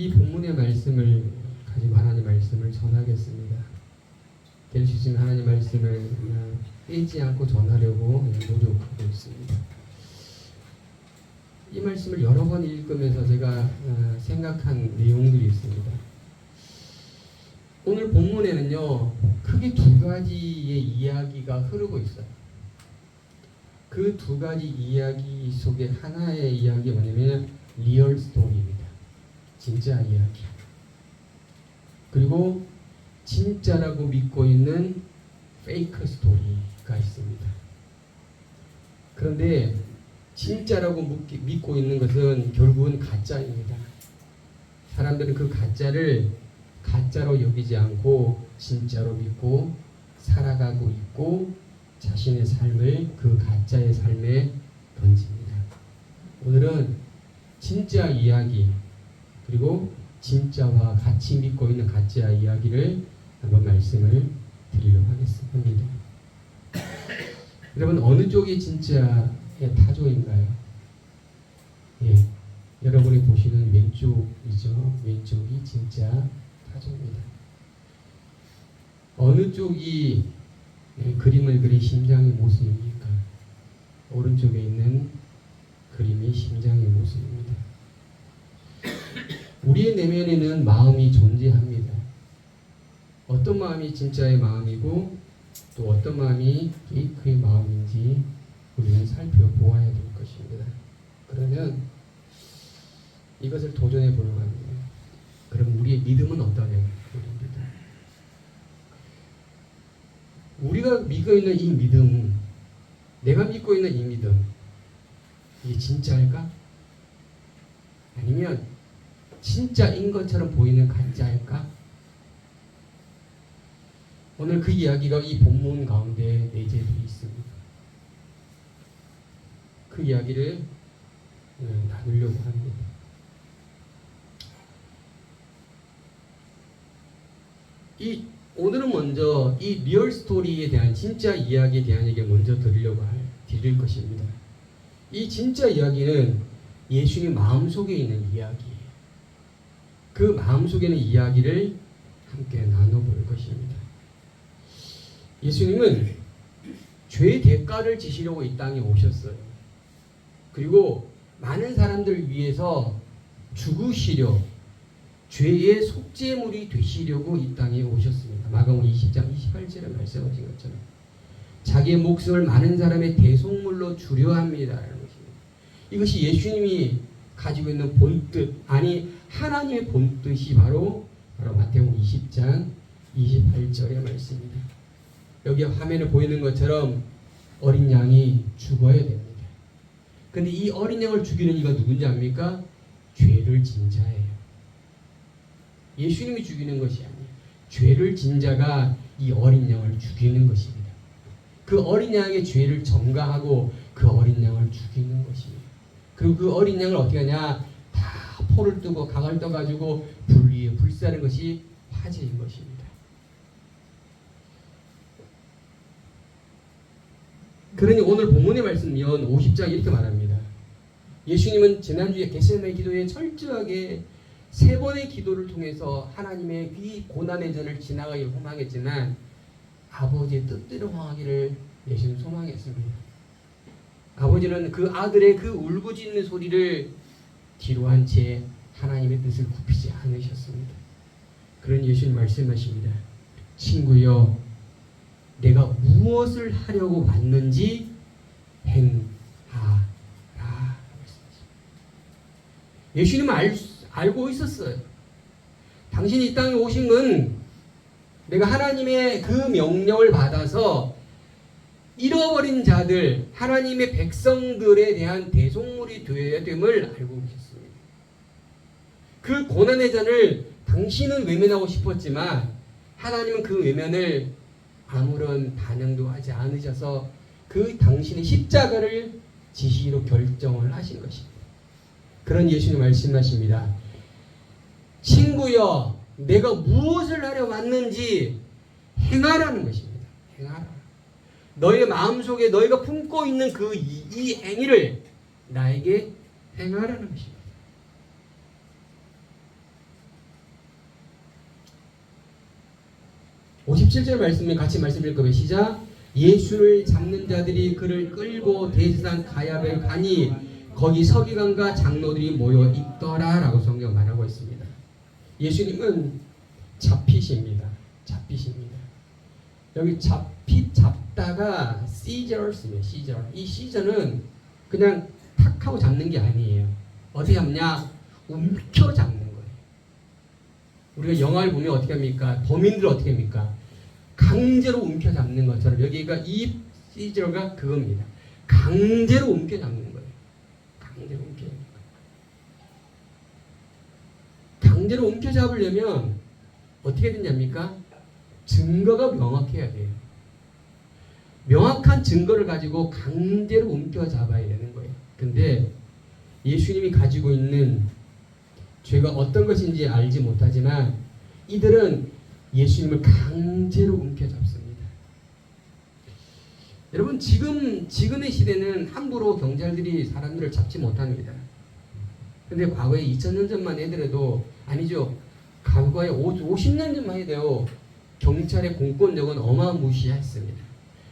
이 본문의 말씀을 가지고 하나님의 말씀을 전하겠습니다. 될 수 있으면 하나님의 말씀을 빼지 않고 전하려고 노력하고 있습니다. 이 말씀을 여러 번 읽으면서 제가 생각한 내용들이 있습니다. 오늘 본문에는요, 크게 두 가지의 이야기가 흐르고 있어요. 그 두 가지 이야기 속에 하나의 이야기가 뭐냐면 리얼 스토리입니다. 진짜 이야기. 그리고 진짜라고 믿고 있는 페이크 스토리가 있습니다. 그런데 진짜라고 믿고 있는 것은 결국은 가짜입니다. 사람들은 그 가짜를 가짜로 여기지 않고 진짜로 믿고 살아가고 있고 자신의 삶을 그 가짜의 삶에 던집니다. 오늘은 진짜 이야기 그리고 진짜와 같이 믿고 있는 가짜 이야기를 한번 말씀을 드리려고 하겠습니다. 여러분 어느 쪽이 진짜의 타조인가요? 예, 여러분이 보시는 왼쪽이죠. 왼쪽이 진짜 타조입니다. 어느 쪽이 그림을 그린 심장의 모습입니까? 오른쪽에 있는 그림이 심장의 모습입니다. 우리의 내면에는 마음이 존재합니다. 어떤 마음이 진짜의 마음이고 또 어떤 마음이 페이크의 마음인지 우리는 살펴보아야 될 것입니다. 그러면 이것을 도전해 보려고 합니다. 그럼 우리의 믿음은 어떠냐고 물습니다. 우리가 믿고 있는 이 믿음, 내가 믿고 있는 이 믿음, 이게 진짜일까? 아니면 진짜인 것처럼 보이는 가짜일까? 오늘 그 이야기가 이 본문 가운데 내재되어 있습니다. 그 이야기를 나누려고 합니다. 오늘은 먼저 이 리얼 스토리에 대한 진짜 이야기에 대한 얘기를 먼저 드릴 것입니다. 이 진짜 이야기는 예수님 마음속에 있는 이야기예요. 그 마음속에 있는 이야기를 함께 나눠볼 것입니다. 예수님은 죄의 대가를 지시려고 이 땅에 오셨어요. 그리고 많은 사람들을 위해서 죽으시려 죄의 속죄물이 되시려고 이 땅에 오셨습니다. 마가복음 20장 28절에 말씀하신 것처럼 자기의 목숨을 많은 사람의 대속물로 주려 합니다. 이것이 예수님이 가지고 있는 본뜻, 아니 하나님의 본뜻이 바로 마태복음 20장 28절의 말씀입니다. 여기 화면에 보이는 것처럼 어린 양이 죽어야 됩니다. 근데 이 어린 양을 죽이는 이가 누군지 압니까? 죄를 진 자예요. 예수님이 죽이는 것이 아니에요. 죄를 진 자가 이 어린 양을 죽이는 것입니다. 그 어린 양의 죄를 전가하고 그 어린 양을 죽이는 것입니다. 그리고 그 어린 양을 어떻게 하냐? 다 포를 뜨고 강을 떠가지고 불 위에 불사는 것이 화제인 것입니다. 그러니 오늘 본문의 말씀이면 50장 이렇게 말합니다. 예수님은 지난주에 겟세마네 기도에 철저하게 3번의 기도를 통해서 하나님의 이 고난의 전을 지나가기를 소망했지만 아버지의 뜻대로 행하기를 예수님 소망했습니다. 아버지는 그 아들의 그 울부짖는 소리를 뒤로한 채 하나님의 뜻을 굽히지 않으셨습니다. 그런 예수님 말씀하십니다. 친구여, 내가 무엇을 하려고 왔는지 행하라. 예수님은 알고 있었어요. 당신이 이 땅에 오신 건 내가 하나님의 그 명령을 받아서 잃어버린 자들, 하나님의 백성들에 대한 대속물이 되어야 됨을 알고 계셨습니다. 그 고난의 잔을 당신은 외면하고 싶었지만 하나님은 그 외면을 아무런 반응도 하지 않으셔서 그 당신의 십자가를 지시로 결정을 하신 것입니다. 그런 예수님 말씀하십니다. 친구여, 내가 무엇을 하려 왔는지 행하라는 것입니다. 행하라. 너의 마음속에 너희가 품고 있는 이 행위를 나에게 행하라는 것입니다. 57절 말씀을 같이 말씀드릴 거예요. 시작. 예수를 잡는 자들이 그를 끌고 대제사장 가야바에 가니 거기 서기관과 장로들이 모여 있더라라고 성경 말하고 있습니다. 예수님은 잡히십니다. 잡히십니다. 여기 잡다가 시저를 쓰면 시저. 이 시저는 그냥 탁 하고 잡는 게 아니에요. 어떻게 잡냐? 움켜 잡는 거예요. 우리가 영화를 보면 어떻게 합니까? 범인들 어떻게 합니까? 강제로 움켜 잡는 것처럼 여기가 이 시저가 그겁니다. 강제로 움켜 잡는 거예요. 강제로 움켜 잡는 거예요. 강제로 움켜 잡으려면 어떻게 되냐입니까? 증거가 명확해야 돼요. 명확한 증거를 가지고 강제로 움켜 잡아야 되는 거예요. 근데 예수님이 가지고 있는 죄가 어떤 것인지 알지 못하지만 이들은 예수님을 강제로 움켜 잡습니다. 여러분 지금의 시대는 함부로 경찰들이 사람들을 잡지 못합니다. 근데 과거에 2000년 전만 해더라도 아니죠. 과거에 50년 전만 해도 경찰의 공권력은 어마무시했습니다.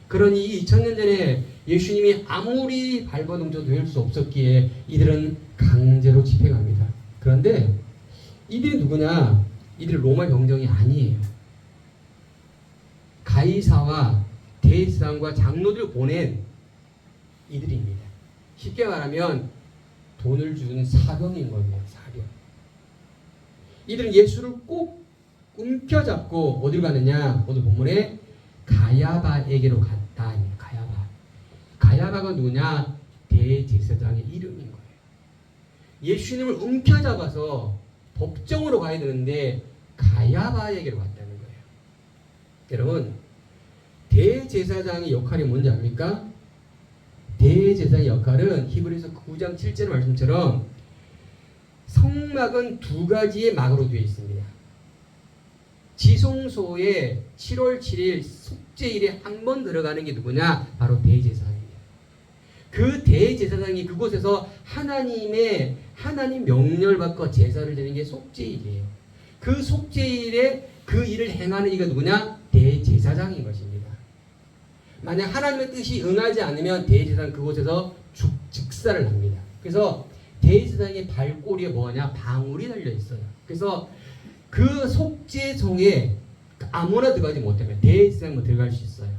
그러니 이 2000년 전에 예수님이 아무리 발버둥쳐도 될 수 없었기에 이들은 강제로 집행합니다. 그런데 이들이 누구냐? 이들이 로마 병정이 아니에요. 가이사와 대제사장과 장로들을 보낸 이들입니다. 쉽게 말하면 돈을 준 사병인 겁니다. 사병. 이들은 예수를 꼭 움켜잡고 어디로 가느냐? 오늘 본문에 가야바에게로 갔다. 가야바가 누구냐? 대제사장의 이름인 거예요. 예수님을 움켜잡아서 법정으로 가야 되는데 가야바에게로 갔다는 거예요. 여러분, 대제사장의 역할이 뭔지 압니까? 대제사장의 역할은 히브리서 9장 7절 말씀처럼 성막은 두 가지의 막으로 되어 있습니다. 지성소에 7월 7일 속죄일에 한 번 들어가는 게 누구냐? 바로 대제사장입니다. 그 대제사장이 그곳에서 하나님 명령을 받고 제사를 드리는 게 속죄일이에요. 그 속죄일에 그 일을 행하는 이가 누구냐? 대제사장인 것입니다. 만약 하나님의 뜻이 응하지 않으면 대제사장 그곳에서 즉사를 합니다. 그래서 대제사장의 발꼬리에 뭐냐? 방울이 달려 있어요. 그래서 그 속죄성에 아무나 들어가지 못하면 대제사장만 들어갈 수 있어요.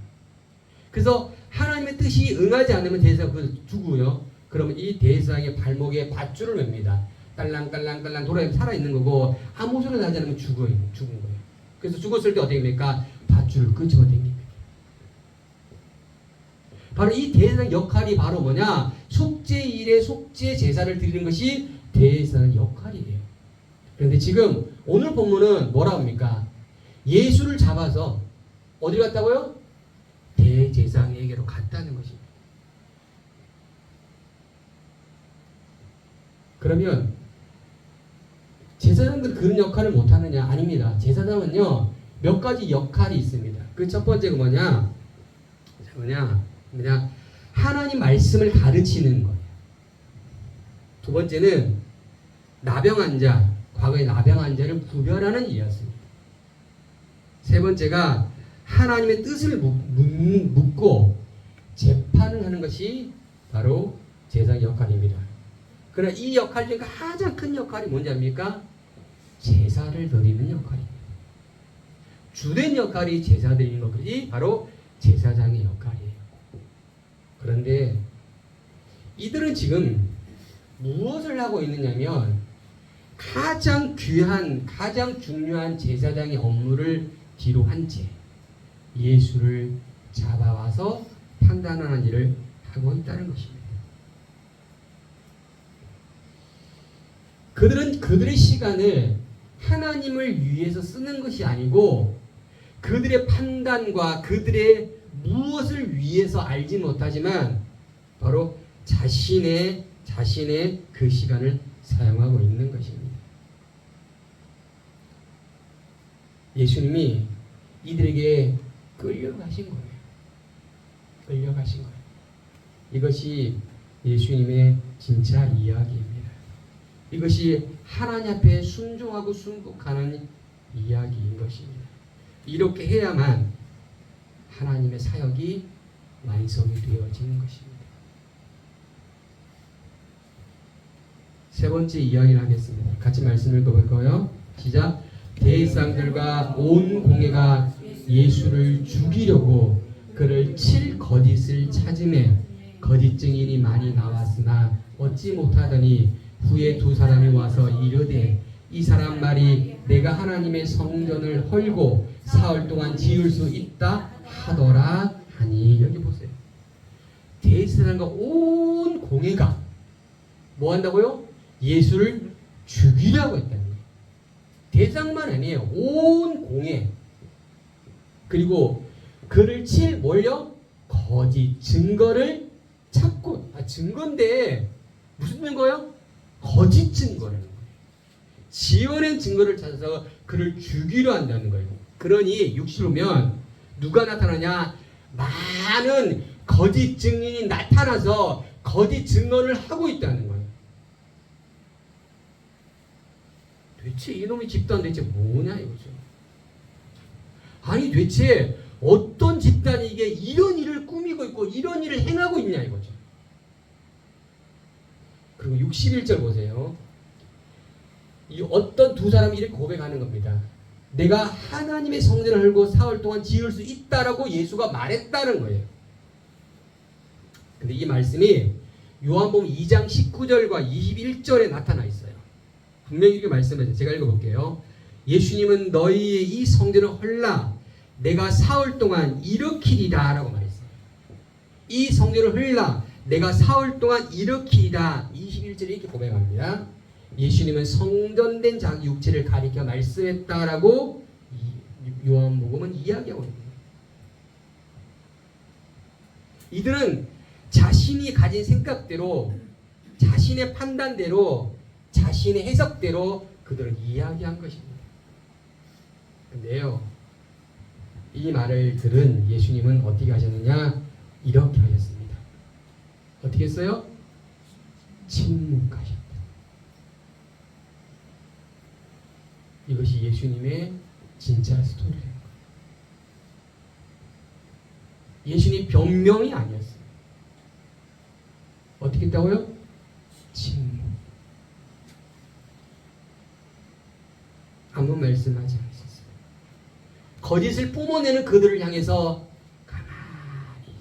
그래서 하나님의 뜻이 응하지 않으면 대제사장 그것을 두고요. 그러면 이 대제사장의 발목에 밧줄을 맵니다. 깔랑깔랑깔랑 돌아다니면 살아있는 거고 아무 소리 나지 않으면 죽은 거예요. 그래서 죽었을 때 어떻게 됩니까? 밧줄을 끄집어 당깁니다. 바로 이 대제사장 역할이 바로 뭐냐? 속죄일에 속죄 제사를 드리는 것이 대제사장 역할이에요. 그런데 지금 오늘 본문은 뭐라 합니까? 예수를 잡아서 어디 갔다고요? 대제사장에게로 갔다는 것입니다. 그러면 제사장들 그런 역할을 못하느냐? 아닙니다. 제사장은요 몇 가지 역할이 있습니다. 그 첫 번째가 뭐냐? 하나님 말씀을 가르치는 거예요. 두 번째는 나병한 자, 과거의 나병한 자를 구별하는 일이었습니다. 세 번째가 하나님의 뜻을 묻고 재판을 하는 것이 바로 제사장의 역할입니다. 그러나 이 역할 중에 가장 큰 역할이 뭔지 압니까? 제사를 드리는 역할입니다. 주된 역할이 제사 드리는 것이 바로 제사장의 역할이에요. 그런데 이들은 지금 무엇을 하고 있느냐면 가장 귀한, 가장 중요한 제사장의 업무를 뒤로 한 채 예수를 잡아와서 판단하는 일을 하고 있다는 것입니다. 그들은 그들의 시간을 하나님을 위해서 쓰는 것이 아니고 그들의 판단과 그들의 무엇을 위해서 알지 못하지만 바로 자신의 그 시간을 사용하고 있는 것입니다. 예수님이 이들에게 끌려가신 거예요. 끌려가신 거예요. 이것이 예수님의 진짜 이야기입니다. 이것이 하나님 앞에 순종하고 순복하는 이야기인 것입니다. 이렇게 해야만 하나님의 사역이 완성이 되어지는 것입니다. 세 번째 이야기를 하겠습니다. 같이 말씀을 읽어볼까요? 시작. 대제사장들과 온 공회가 예수를 죽이려고 그를 칠 거짓을 찾음에 거짓 증인이 많이 나왔으나 얻지 못하더니 후에 두 사람이 와서 이르되 이 사람 말이 내가 하나님의 성전을 헐고 사흘 동안 지을 수 있다 하더라 하니. 여기 보세요. 대제사장과 온 공회가 뭐 한다고요? 예수를 죽이려고 했다는 거예요. 대제사장만 아니에요. 온 공회. 그리고 그를 칠 뭘요? 거짓 증거를 찾고. 증거인데 무슨 증거요? 거짓 증거라는 거예요. 지어낸 증거를 찾아서 그를 죽이려 한다는 거예요. 그러니 육시로면 누가 나타나냐? 많은 거짓 증인이 나타나서 거짓 증언을 하고 있다는 거예요. 도대체 이놈의 집단 대체 뭐냐 이거죠. 아니 도대체 어떤 집단이 이게 이런 일을 꾸미고 있고 이런 일을 행하고 있냐 이거죠. 그리고 61절 보세요. 이 어떤 두 사람이 이렇게 고백하는 겁니다. 내가 하나님의 성전을 헐고 사흘 동안 지을 수 있다라고 예수가 말했다는 거예요. 근데 이 말씀이 요한복음 2장 19절과 21절에 나타나 있어요. 분명히 이렇게 말씀하세요. 제가 읽어볼게요. 예수님은 너희의 이 성전을 헐라 내가 사흘 동안 일으키리라 라고 말했어요. 이 성전을 헐라 내가 사흘 동안 일으키리라. 21절에 이렇게 고백합니다. 예수님은 성전된 자기 육체를 가리켜 말씀했다라고 요한복음은 이야기하고 있습니다. 이들은 자신이 가진 생각대로 자신의 판단대로 자신의 해석대로 그들은 이야기한 것입니다. 근데요, 이 말을 들은 예수님은 어떻게 하셨느냐? 이렇게 하셨습니다. 어떻게 했어요? 침묵하셨다. 이것이 예수님의 진짜 스토리예요. 예수님 변명이 아니었어요. 어떻게 했다고요? 침묵. 아무 말씀하지 않으셨어요. 거짓을 뿜어내는 그들을 향해서 가만히 있어요.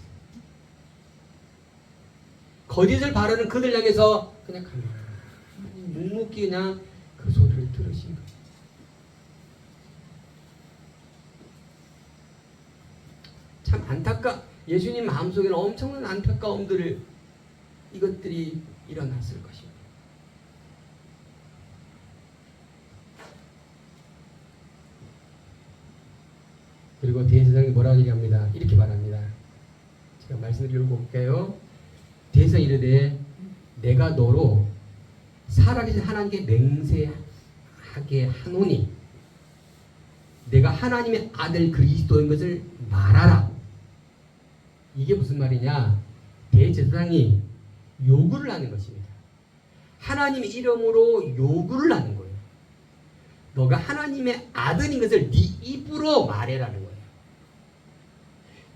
거짓을 바라는 그들 향해서 그냥 가만히 묵묵히 그냥 그 소리를 들으신 거예요. 참 예수님 마음속에는 엄청난 안타까움들을 이것들이 일어났을 것입니다. 그리고 대제사장이 뭐라고 얘기합니다. 이렇게 말합니다. 제가 말씀을 읽어볼게요. 대제사장이 이르되 내가 너로 살아계신 하나님께 맹세하게 하노니 내가 하나님의 아들 그리스도인 것을 말하라. 이게 무슨 말이냐? 대제사장이 요구를 하는 것입니다. 하나님의 이름으로 요구를 하는 거예요. 너가 하나님의 아들인 것을 네 입으로 말해라는 거예요.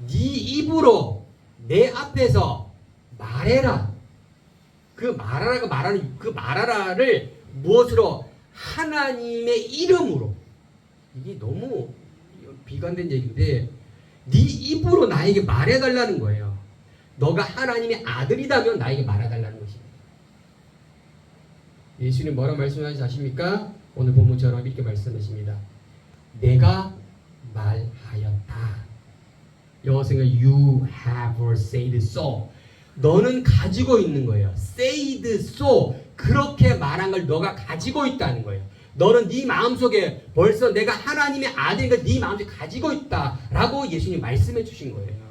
네 입으로 내 앞에서 말해라. 그 말하라가 말하는 그 말하라를 무엇으로? 하나님의 이름으로. 이게 너무 비관된 얘기인데 네 입으로 나에게 말해달라는 거예요. 너가 하나님의 아들이다면 나에게 말해달라는 것입니다. 예수님 뭐라고 말씀하시지 아십니까? 오늘 본문처럼 이렇게 말씀하십니다. 내가 말하였다. 영어성은 you have said so. 너는 가지고 있는 거예요. said so. 그렇게 말한 걸 너가 가지고 있다는 거예요. 너는 네 마음속에 벌써 내가 하나님의 아들인 걸 네 마음속에 가지고 있다라고 예수님 말씀해 주신 거예요.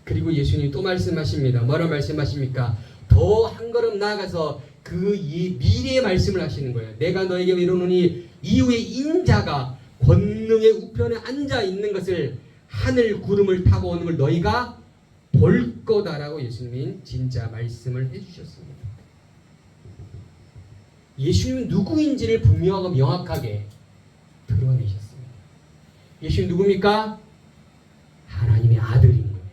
그리고 예수님 또 말씀하십니다. 뭐라고 말씀하십니까? 더 한 걸음 나아가서 그 미래의 말씀을 하시는 거예요. 내가 너에게 이르노니 이후에 인자가 권능의 우편에 앉아 있는 것을 하늘 구름을 타고 오는 걸 너희가 볼 거다라고 예수님이 진짜 말씀을 해주셨습니다. 예수님은 누구인지를 분명하고 명확하게 드러내셨습니다. 예수님 누굽니까? 하나님의 아들인 거예요.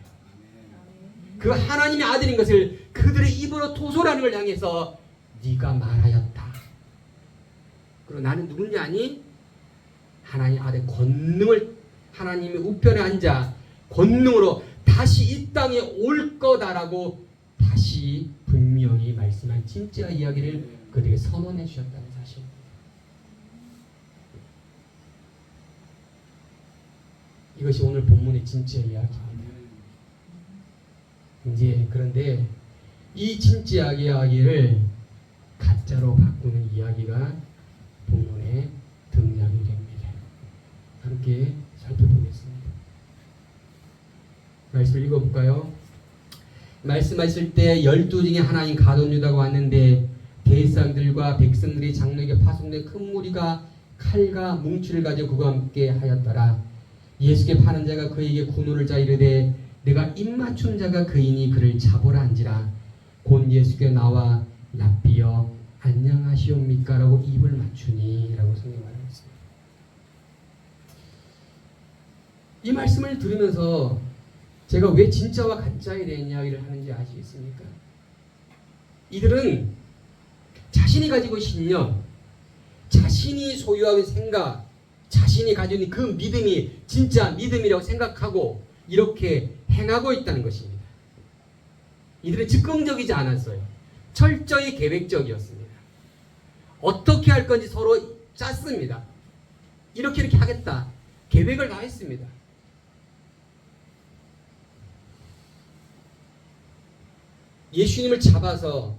그 하나님의 아들인 것을 그들의 입으로 토설하는 걸 향해서 네가 말하였다. 그리고 나는 누군지 아니? 하나님 아들 권능을 하나님의 우편에 앉아 권능으로 다시 이 땅에 올 거다라고 다시 분명히 말씀한 진짜 이야기를 그들에게 선언해 주셨다는 사실입니다. 이것이 오늘 본문의 진짜 이야기입니다. 이제 그런데 이 진짜 이야기를 가짜로 바꾸는 이야기가 본문에 등장이 됩니다. 함께 살펴보겠습니다. 말씀을 읽어볼까요? 말씀하실 때 12 중에 하나인 가룟 유다가 왔는데 대상들과 백성들이 장로에게 파송된 큰 무리가 칼과 뭉치를 가지고 그와 함께 하였더라. 예수께 파는 자가 그에게 군호를 자 이르되 내가 입맞춘 자가 그이니 그를 잡으라 한지라. 곧 예수께 나와 랍비여 안녕하시옵니까? 라고 입을 맞추니 라고 성경이 말했습니다. 이 말씀을 들으면서 제가 왜 진짜와 가짜에 대한 이야기를 하는지 아시겠습니까? 이들은 자신이 가지고 신념, 자신이 소유하고 생각, 자신이 가지고 있는 그 믿음이 진짜 믿음이라고 생각하고 이렇게 행하고 있다는 것입니다. 이들은 즉흥적이지 않았어요. 철저히 계획적이었습니다. 어떻게 할 건지 서로 짰습니다. 이렇게 하겠다. 계획을 다 했습니다. 예수님을 잡아서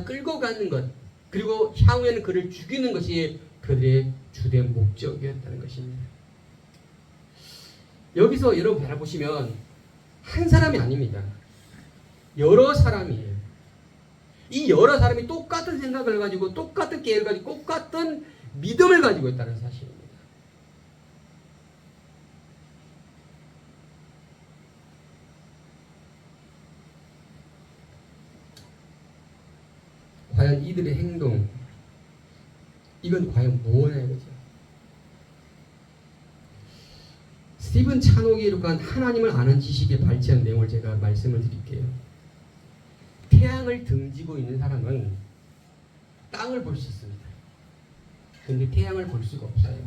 끌고 가는 것, 그리고 향후에는 그를 죽이는 것이 그들의 주된 목적이었다는 것입니다. 여기서 여러분 바라보시면 한 사람이 아닙니다. 여러 사람이에요. 이 여러 사람이 똑같은 생각을 가지고 똑같은 계획을 가지고 똑같은 믿음을 가지고 있다는 사실입니다. 과연 이들의 행동, 이건 과연 무엇이냐 이거죠. 스티븐 찬옥이 이룩한 하나님을 아는 지식에 발췌한 내용을 제가 말씀을 드릴게요. 태양을 등지고 있는 사람은 땅을 볼 수 있습니다. 그런데 태양을 볼 수가 없어요.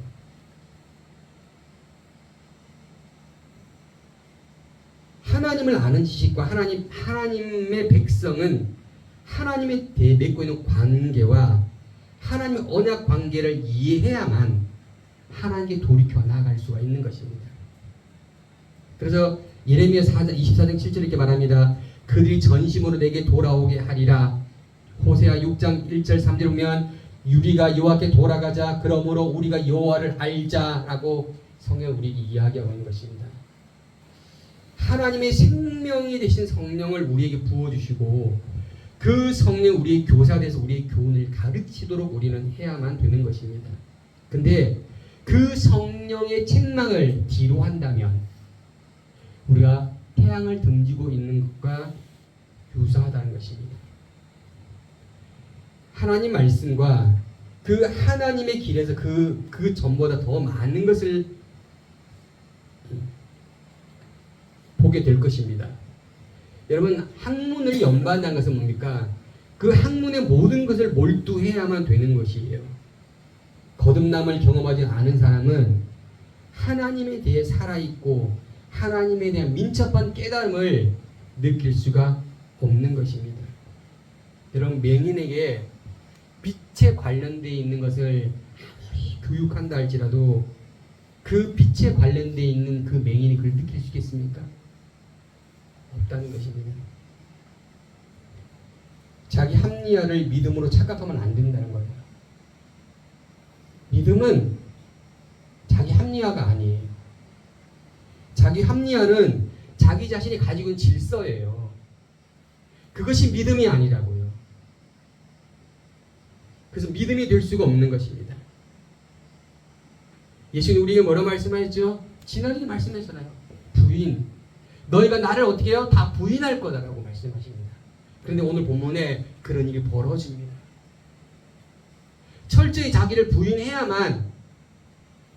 하나님을 아는 지식과 하나님의 백성은 하나님에 대해 맺고 있는 관계와 하나님의 언약 관계를 이해해야만 하나님께 돌이켜 나아갈 수가 있는 것입니다. 그래서 예레미야 24장 7절 이렇게 말합니다. 그들이 전심으로 내게 돌아오게 하리라. 호세아 6장 1절 3절 보면 우리가 여호와께 돌아가자. 그러므로 우리가 여호와를 알자라고 성경 우리 이야기하고 있는 것입니다. 하나님의 생명이 되신 성령을 우리에게 부어주시고 그 성령 우리의 교사가 돼서 우리의 교훈을 가르치도록 우리는 해야만 되는 것입니다. 근데 그 성령의 책망을 뒤로 한다면 우리가 태양을 등지고 있는 것과 유사하다는 것입니다. 하나님 말씀과 그 하나님의 길에서 그 전보다 더 많은 것을 보게 될 것입니다. 여러분, 학문을 연반한 것은 뭡니까? 그 학문의 모든 것을 몰두해야만 되는 것이에요. 거듭남을 경험하지 않은 사람은 하나님에 대해 살아있고 하나님에 대한 민첩한 깨달음을 느낄 수가 없는 것입니다. 여러분, 맹인에게 빛에 관련되어 있는 것을 아무리 교육한다 할지라도 그 빛에 관련되어 있는 그 맹인이 그걸 느낄 수 있겠습니까? 없다는 것입니다. 자기 합리화를 믿음으로 착각하면 안 된다는 거예요. 믿음은 자기 합리화가 아니에요. 자기 합리화는 자기 자신이 가지고 있는 질서예요. 그것이 믿음이 아니라고요. 그래서 믿음이 될 수가 없는 것입니다. 예수님 우리에게 뭐라 말씀하셨죠? 지난주에 말씀하셨잖아요. 부인, 너희가 나를 어떻게 해요? 다 부인할 거다라고 말씀하십니다. 그런데 오늘 본문에 그런 일이 벌어집니다. 철저히 자기를 부인해야만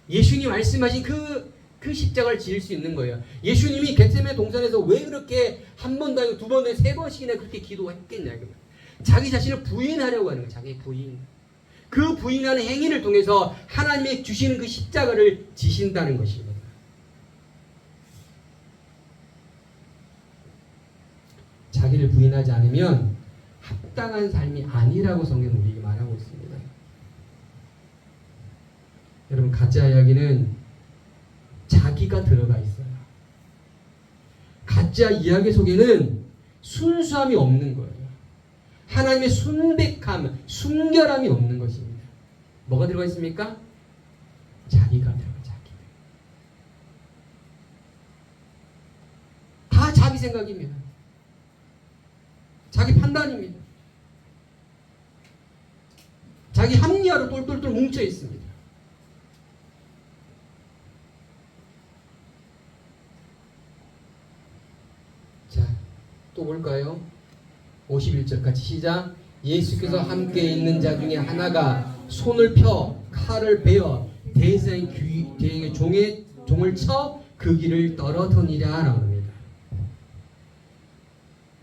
예수님이 말씀하신 그 십자가를 지을 수 있는 거예요. 예수님이 겟세마네 동산에서 왜 그렇게 한 번도 아니고 두 번도 아니고 세 번씩이나 그렇게 기도했겠냐. 자기 자신을 부인하려고 하는 거예요. 자기 부인. 그 부인하는 행위를 통해서 하나님이 주시는 그 십자가를 지신다는 것입니다. 자기를 부인하지 않으면 합당한 삶이 아니라고 성경은 우리에게 말하고 있습니다. 여러분, 가짜 이야기는 자기가 들어가 있어요. 가짜 이야기 속에는 순수함이 없는 거예요. 하나님의 순백함, 순결함이 없는 것입니다. 뭐가 들어가 있습니까? 자기가 들어가, 자기. 다 자기 생각입니다. 자기 판단입니다. 자기 합리화로 똘똘똘 뭉쳐 있습니다. 자, 또 볼까요? 51절 같이 시작. 예수께서 함께 있는 자 중에 하나가 손을 펴 칼을 베어 대제사장의 종을 쳐 그 길을 떨어뜨리라 나옵니다.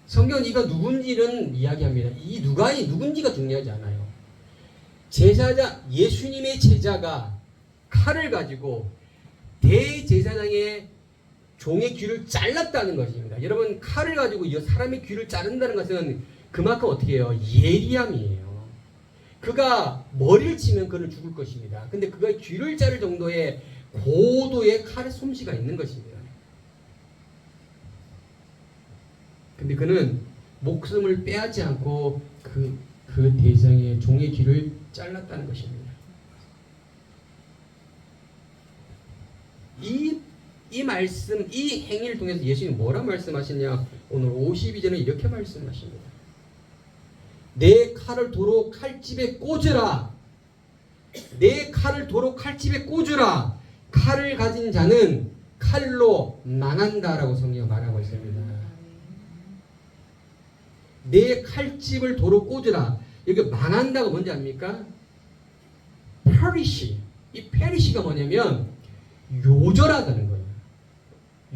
성경은 이가 누군지는 이야기합니다. 이 누군지가 중요하지 않아요. 제사장, 예수님의 제자가 칼을 가지고 대제사장의 종의 귀를 잘랐다는 것입니다. 여러분, 칼을 가지고 이 사람의 귀를 자른다는 것은 그만큼 어떻게 해요? 예리함이에요. 그가 머리를 치면 그는 죽을 것입니다. 근데 그가 귀를 자를 정도의 고도의 칼의 솜씨가 있는 것입니다. 근데 그는 목숨을 빼앗지 않고 그 대장의 종의 귀를 잘랐다는 것입니다. 이 말씀, 이 행위를 통해서 예수님이 뭐라 말씀하시냐? 오늘 52절에 이렇게 말씀하십니다. 내 칼을 도로 칼집에 꽂으라. 내 칼을 도로 칼집에 꽂으라. 칼을 가진 자는 칼로 망한다라고 성경이 말하고 있습니다. 내 칼집을 도로 꽂으라. 여기 망한다가 뭔지 압니까? perish. 이 perish가 뭐냐면 요절하다는 거예요.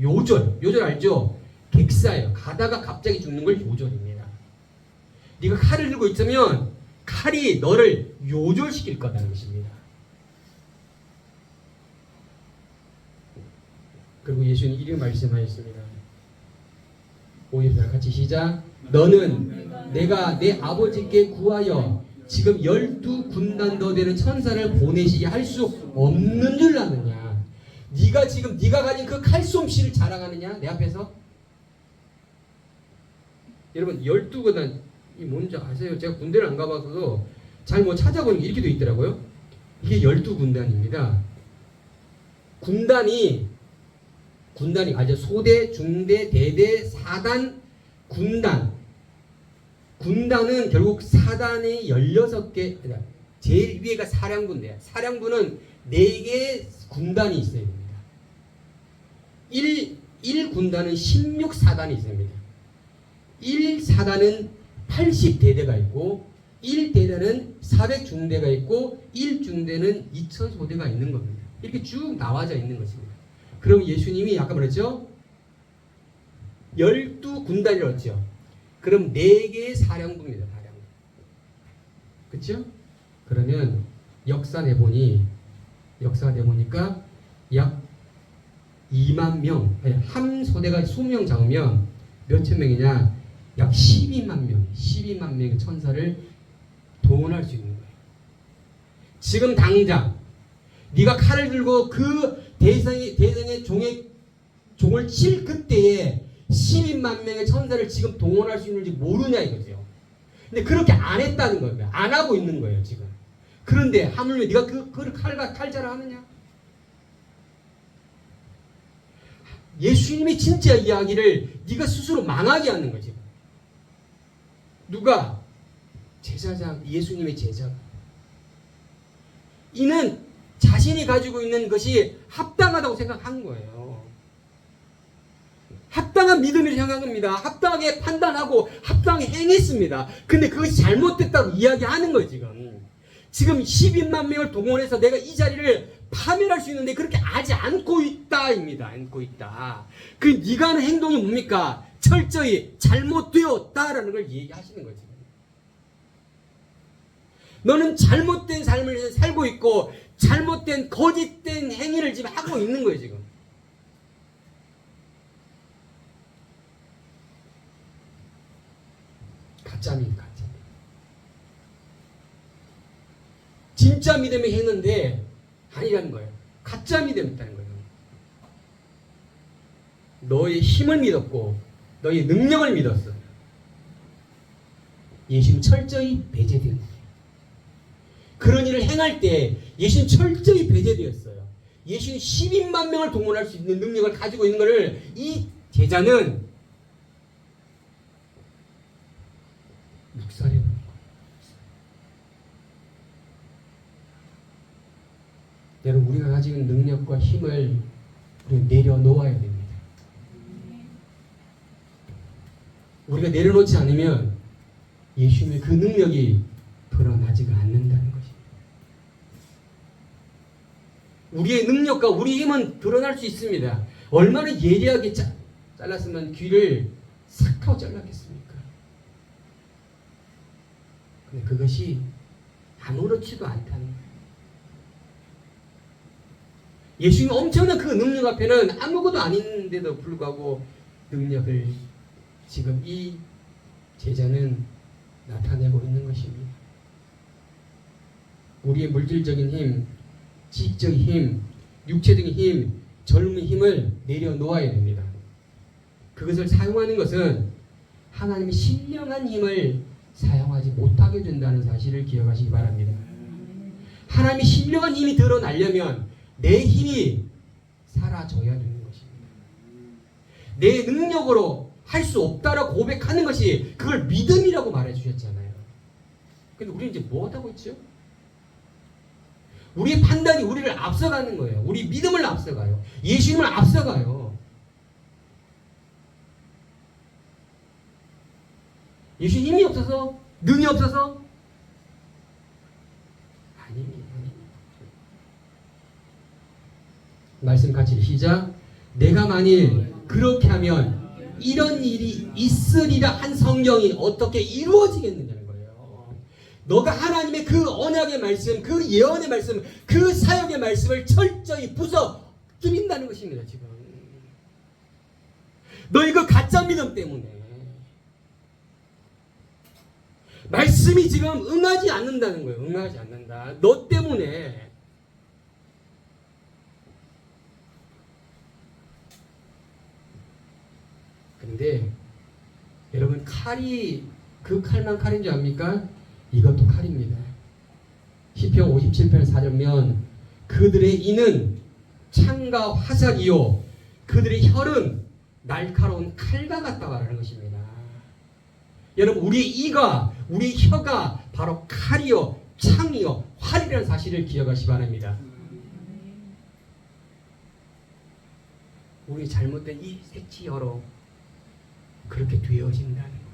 요절 알죠? 객사예요. 가다가 갑자기 죽는 걸 요절입니다. 네가 칼을 들고 있으면 칼이 너를 요절시킬 거라는 것입니다. 그리고 예수님 이렇게 말씀하셨습니다. 50절 같이 시작. 너는 내가 내 아버지께 구하여 지금 12군단 더 되는 천사를 보내시게 할 수 없는 줄 아느냐? 네가 지금 네가 가진 그 칼솜씨를 자랑하느냐? 내 앞에서? 여러분, 12군단 이 뭔지 아세요? 제가 군대를 안 가봐서 잘 뭐 찾아보니까 이렇게 돼 있더라고요. 이게 12군단입니다. 군단이 아주 소대, 중대, 대대, 사단, 군단. 군단은 결국 사단의 16개, 제일 위에가 사령부인데요. 사령부는 4개의 군단이 있어야 됩니다. 1군단은 16사단이 있습니다. 1사단은 80대대가 있고 1대대는 400중대가 있고 1중대는 2000소대가 있는 겁니다. 이렇게 쭉 나와져 있는 것입니다. 그럼 예수님이 아까 말했죠? 12군단이라고 했죠. 그럼 4개의 사령부입니다. 사령부. 그렇죠? 그러면 역사 내보니까 약 2만 명, 한 소대가 20명 잡으면 몇천 명이냐? 약 12만 명의 천사를 동원할 수 있는 거예요. 지금 당장 네가 칼을 들고 그 대성의 종을 칠 그때에 12만 명의 천사를 지금 동원할 수 있는지 모르냐 이거죠. 근데 그렇게 안 했다는 거예요. 안 하고 있는 거예요 지금. 그런데 하물며 네가 그걸 칼자라 하느냐? 예수님의 진짜 이야기를 네가 스스로 망하게 하는 거지. 누가? 제사장, 예수님의 제자가. 이는 자신이 가지고 있는 것이 합당하다고 생각한 거예요. 합당한 믿음을 향한 겁니다. 합당하게 판단하고 합당하게 행했습니다. 근데 그것이 잘못됐다고 이야기하는 거예요 지금. 지금 12만 명을 동원해서 내가 이 자리를 파멸할 수 있는데 그렇게 하지 않고 있다입니다. 않고 있다. 그 네가 하는 행동이 뭡니까? 철저히 잘못되었다라는 걸 얘기하시는 거지. 너는 잘못된 삶을 살고 있고 잘못된 거짓된 행위를 지금 하고 있는 거예요. 지금. 가짜입니다. 가짜. 진짜 믿음이 했는데 아니라는 거예요. 가짜 믿음이 있다는 거예요. 너의 힘을 믿었고 너의 능력을 믿었어. 예수님 철저히 배제된 거예요. 그런 일을 행할 때 예수님 철저히 배제되었어요. 예수님 12만 명을 동원할 수 있는 능력을 가지고 있는 것을 이 제자는 묵살해 놓은 거예요. 여러분, 우리가 가지고 있는 능력과 힘을 우리가 내려놓아야 됩니다. 우리가 내려놓지 않으면 예수님의 그 능력이 드러나지가 않는다는 것입니다. 우리의 능력과 우리의 힘은 드러날 수 있습니다. 얼마나 예리하게 잘랐으면 귀를 싹 하고 잘랐겠습니까? 근데 그것이 아무렇지도 않다는 거예요. 예수님 엄청난 그 능력 앞에는 아무것도 아닌데도 불구하고 능력을 지금 이 제자는 나타내고 있는 것입니다. 우리의 물질적인 힘, 지식적인 힘, 육체적인 힘, 젊은 힘을 내려놓아야 됩니다. 그것을 사용하는 것은 하나님의 신령한 힘을 사용하지 못하게 된다는 사실을 기억하시기 바랍니다. 하나님의 신령한 힘이 드러나려면 내 힘이 사라져야 되는 것입니다. 내 능력으로 할 수 없다라고 고백하는 것이 그걸 믿음이라고 말해 주셨잖아요. 근데 우리는 이제 뭐 하고 있죠? 우리의 판단이 우리를 앞서가는 거예요. 우리 믿음을 앞서가요. 예수님을 앞서가요. 예수 힘이 없어서? 능이 없어서? 아닙니다. 말씀 같이 시작. 내가 만일 그렇게 하면 이런 일이 있으리라 한 성경이 어떻게 이루어지겠느냐는 거예요. 너가 하나님의 그 언약의 말씀, 그 예언의 말씀, 그 사역의 말씀을 철저히 부숴뜨린다는 것입니다. 지금 너희 그 가짜 믿음 때문에 말씀이 지금 응하지 않는다는 거예요. 응하지 않는다. 너 때문에. 근데 여러분, 칼이 그 칼만 칼인 줄 압니까? 이것도 칼입니다. 시편 57편 4절면 그들의 이는 창과 화살이요 그들의 혈은 날카로운 칼과 같다 말하는 것입니다. 여러분, 우리의 이가, 우리의 혀가 바로 칼이요 창이요 활이라는 사실을 기억하시기 바랍니다. 우리 잘못된 이 색치혀로 그렇게 되어진다는 거예요.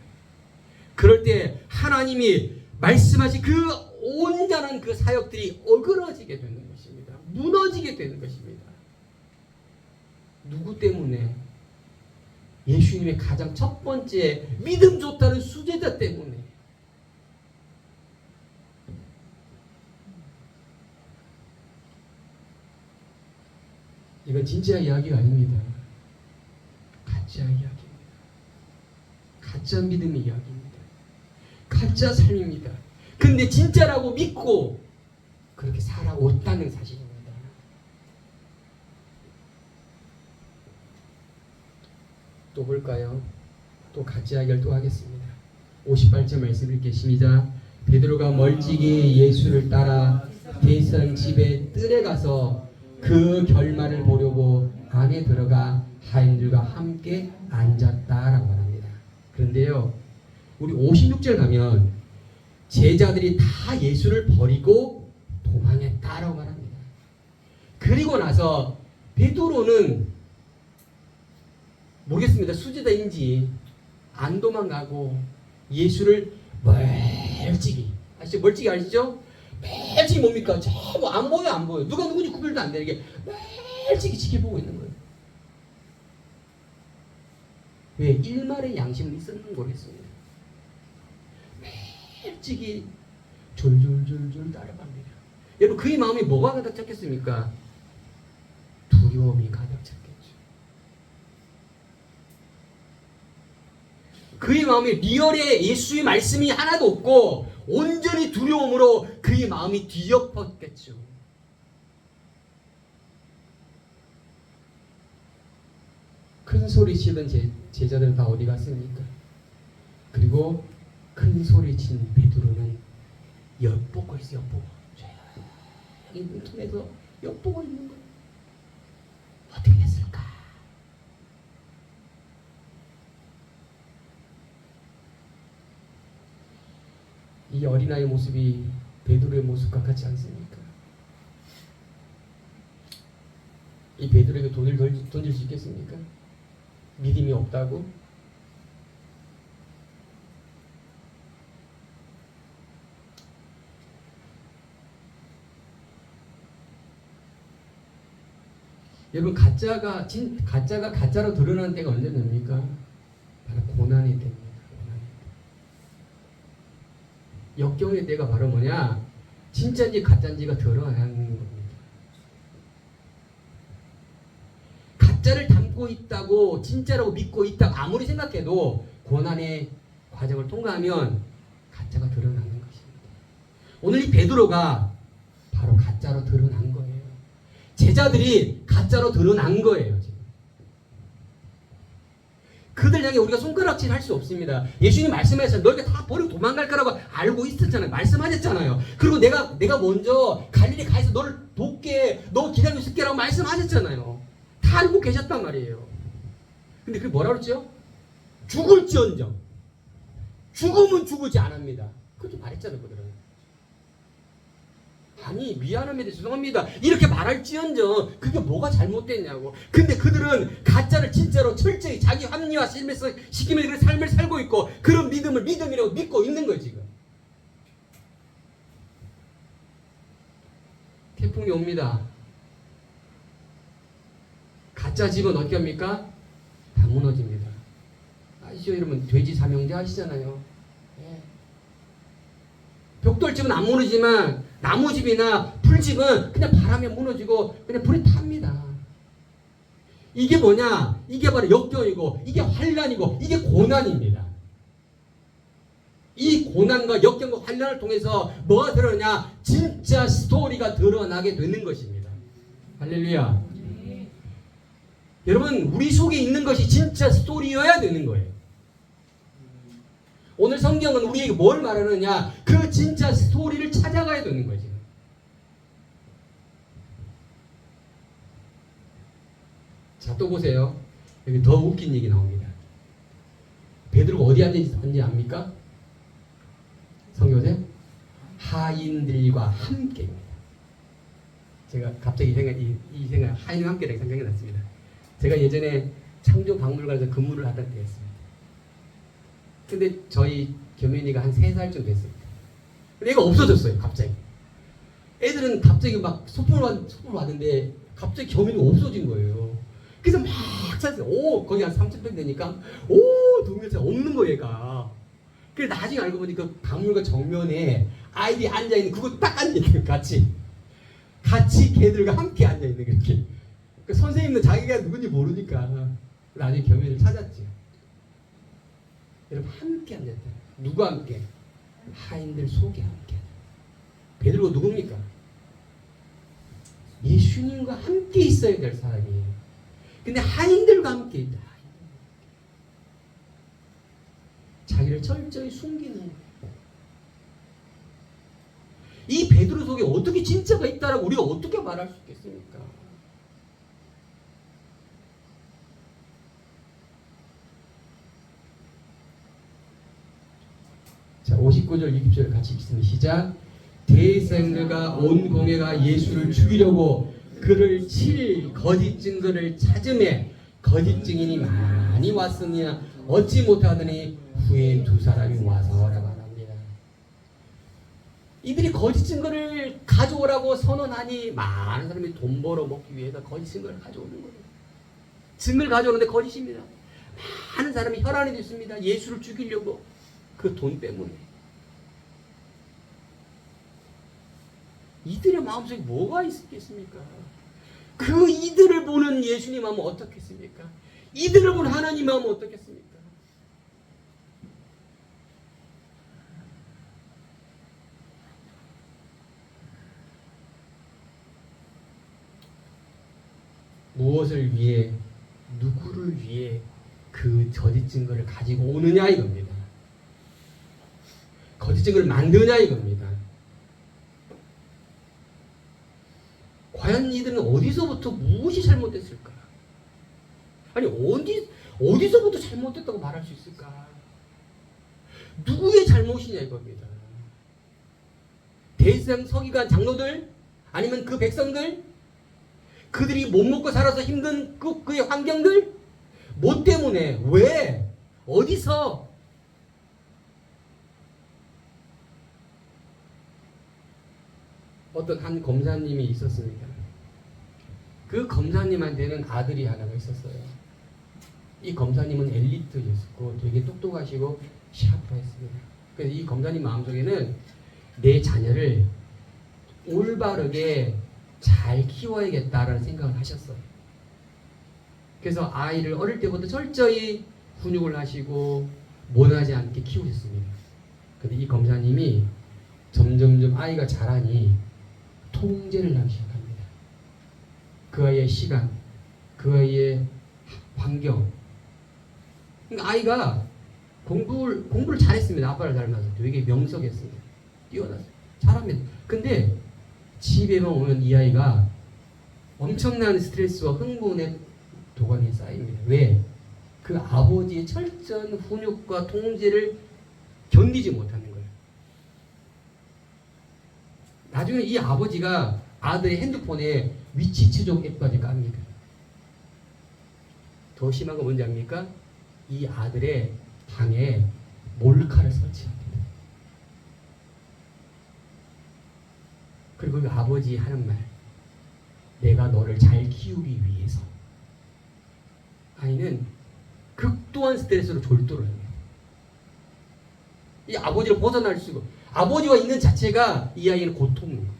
그럴 때 하나님이 말씀하신 그 온전한 그 사역들이 어그러지게 되는 것입니다. 무너지게 되는 것입니다. 누구 때문에? 예수님의 가장 첫 번째 믿음 좋다는 수제자 때문에. 이건 진짜 이야기가 아닙니다. 가짜 이야기입니다. 가짜 믿음의 이야기입니다. 가짜 삶입니다. 근데 진짜라고 믿고 그렇게 살아왔다는 사실입니다. 또 볼까요? 또 가짜 이야기를 또 하겠습니다. 58절 말씀 읽겠습니다. 베드로가 멀찍이 예수를 따라 대선 집에 뜰에 가서 그 결말을 보려고 안에 들어가 하인들과 함께 앉았다라고 말합니다. 그런데요, 우리 56절 가면 제자들이 다 예수를 버리고 도망했다라고 말합니다. 그리고 나서 베드로는 모르겠습니다. 수제자인지 안 도망가고 예수를 멀찍이, 아시죠? 멀찍이 아시죠? 매일찍이 뭡니까? 뭐 안 보여 안 보여. 누가 누군지 구별도 안 되게 매일찍이 지켜보고 있는 거예요. 왜? 일말의 양심은 있었는 거겠습니다. 매일찍이 졸졸졸졸 따라갑니다. 여러분 그의 마음이 뭐가 가득 찼겠습니까? 두려움이 가득 찼겠죠. 그의 마음에 리얼의 예수의 말씀이 하나도 없고 온전히 두려움으로 그의 마음이 뒤엎었겠죠. 큰 소리 치던 제자들은 다 어디 갔습니까? 그리고 큰 소리 친 베드로는 엿보고 있어요. 엿보고 조용히 눈통에서 엿보고 있는 거예요. 어떻게 됐을까? 이 어린아이의 모습이 베드로의 모습과 같지 않습니까? 이 베드로에게 돈을 던질 수 있겠습니까? 믿음이 없다고? 여러분 가짜가 가짜로 드러나는 때가 언제 됩니까? 바로 고난이 됩니다. 역경의 때가 바로 뭐냐? 진짜인지 가짜인지가 드러나는 겁니다. 가짜를 담고 있다고 진짜라고 믿고 있다고 아무리 생각해도 고난의 과정을 통과하면 가짜가 드러나는 것입니다. 오늘 이 베드로가 바로 가짜로 드러난 거예요. 제자들이 가짜로 드러난 거예요. 지금. 그들 향해 우리가 손가락질 할 수 없습니다. 예수님 말씀하셨잖아요. 너희가 다 버리고 도망갈 거라고 알고 있었잖아요. 말씀하셨잖아요. 그리고 내가 먼저 갈릴리 가서 너를 돕게, 너 기다리고 있을게라고 말씀하셨잖아요. 다 알고 계셨단 말이에요. 근데 그게 뭐라 그랬죠? 죽을지언정. 죽으면 죽지 않습니다. 그렇게 말했잖아요. 그들은. 아니 미안합니다. 죄송합니다. 이렇게 말할지언정 그게 뭐가 잘못됐냐고. 근데 그들은 가짜를 진짜로 철저히 자기 합리화 시키면서 그 삶을 살고 있고 그런 믿음을 믿음이라고 믿고 있는 거예요. 지금. 태풍이 옵니다. 가짜 집은 어떻게 합니까? 다 무너집니다. 아시죠? 여러분 돼지 삼형제 아시잖아요. 예. 벽돌집은 안 무너지지만 나무집이나 풀집은 그냥 바람에 무너지고 그냥 불이 탑니다. 이게 뭐냐? 이게 바로 역경이고 이게 환난이고 이게 고난입니다. 이 고난과 역경과 환난을 통해서 뭐가 드러나냐? 진짜 스토리가 드러나게 되는 것입니다. 할렐루야. 여러분 우리 속에 있는 것이 진짜 스토리여야 되는 거예요. 오늘 성경은 우리에게 뭘 말하느냐? 그 진짜 스토리를 찾아가야 되는 거지. 자, 또 보세요. 여기 더 웃긴 얘기 나옵니다. 베드로가 어디 앉았는지 압니까? 성경에 하인들과 함께입니다. 제가 갑자기 이 생각 하인과 함께라는 생각이 났습니다. 제가 예전에 창조박물관에서 근무를 하던 때였습니다. 근데 저희 겸연이가 한 3살쯤 됐습니다. 근데 얘가 없어졌어요. 갑자기. 애들은 갑자기 막 소풍을 왔는데 갑자기 겸연이가 없어진 거예요. 그래서 막 찾았어요. 거기 한 3,000평 되니까 동네에 없는 거예요. 얘가. 그래서 나중에 알고 보니까 박물관 정면에 아이들이 앉아있는 그거 딱 앉아있는 같이 걔들과 함께 앉아있는 그렇게. 그 선생님은 자기가 누군지 모르니까 나중에 겸연이를 찾았지. 여러분 함께 앉았다. 누가 함께? 하인들 속에 함께. 베드로가 누굽니까? 예수님과 함께 있어야 될 사람이에요. 근데 하인들과 함께 있다. 자기를 철저히 숨기는 거예요. 이 베드로 속에 어떻게 진짜가 있다라고 우리가 어떻게 말할 수 있겠습니까? 자, 59절 60절 같이 읽습니다. 시작. 대생들과 온 공회가 예수를 죽이려고 그를 칠 거짓 증거를 찾음에 거짓 증인이 많이 왔으나 얻지 못하더니 후에 2 사람이 와서 라고 합니다. 이들이 거짓 증거를 가져오라고 선언하니 많은 사람이 돈 벌어 먹기 위해서 거짓 증거를 가져오는 거예요. 증거를 가져오는데 거짓입니다. 많은 사람이 혈안이 됐습니다. 예수를 죽이려고 그 돈 때문에. 이들의 마음속에 뭐가 있겠습니까? 그 이들을 보는 예수님 마음은 어떻겠습니까? 이들을 보는 하나님 마음은 어떻겠습니까? 무엇을 위해, 누구를 위해 그 거짓 증거를 가지고 오느냐 이겁니다. 거짓 증거를 만드냐 이겁니다. 과연 이들은 어디서부터 무엇이 잘못됐을까? 아니 어디서부터 잘못됐다고 말할 수 있을까? 누구의 잘못이냐 이겁니다. 대제사장 서기관 장로들 아니면 그 백성들 그들이 못 먹고 살아서 힘든 그의 환경들 뭐 때문에 왜 어디서 어떤 한 검사님이 있었습니다. 그 검사님한테는 아들이 하나가 있었어요. 이 검사님은 엘리트였고 되게 똑똑하시고 샤프했습니다. 그래서 이 검사님 마음속에는 내 자녀를 올바르게 잘 키워야겠다라는 생각을 하셨어요. 그래서 아이를 어릴 때부터 철저히 훈육을 하시고 모나지 않게 키우셨습니다. 그런데 이 검사님이 점점점 아이가 자라니 통제를 하기 시작합니다. 그 아이의 시간, 그 아이의 환경. 그러니까 아이가 공부를 잘했습니다. 아빠를 닮아서 되게 명석했습니다. 뛰어났어요. 잘합니다. 근데 집에만 오면 이 아이가 엄청난 스트레스와 흥분의 도가니에 쌓입니다. 왜? 그 아버지의 철저한 훈육과 통제를 견디지 못하는 거예요. 나중에 이 아버지가 아들의 핸드폰에 위치 추적 앱까지 깝니다. 더 심한 건 뭔지 압니까? 이 아들의 방에 몰카를 설치합니다. 그리고 그 아버지 하는 말, 내가 너를 잘 키우기 위해서. 아이는 극도한 스트레스로 졸도를 합니다. 이 아버지를 벗어날 수가, 아버지와 있는 자체가 이 아이는 고통인 거예요.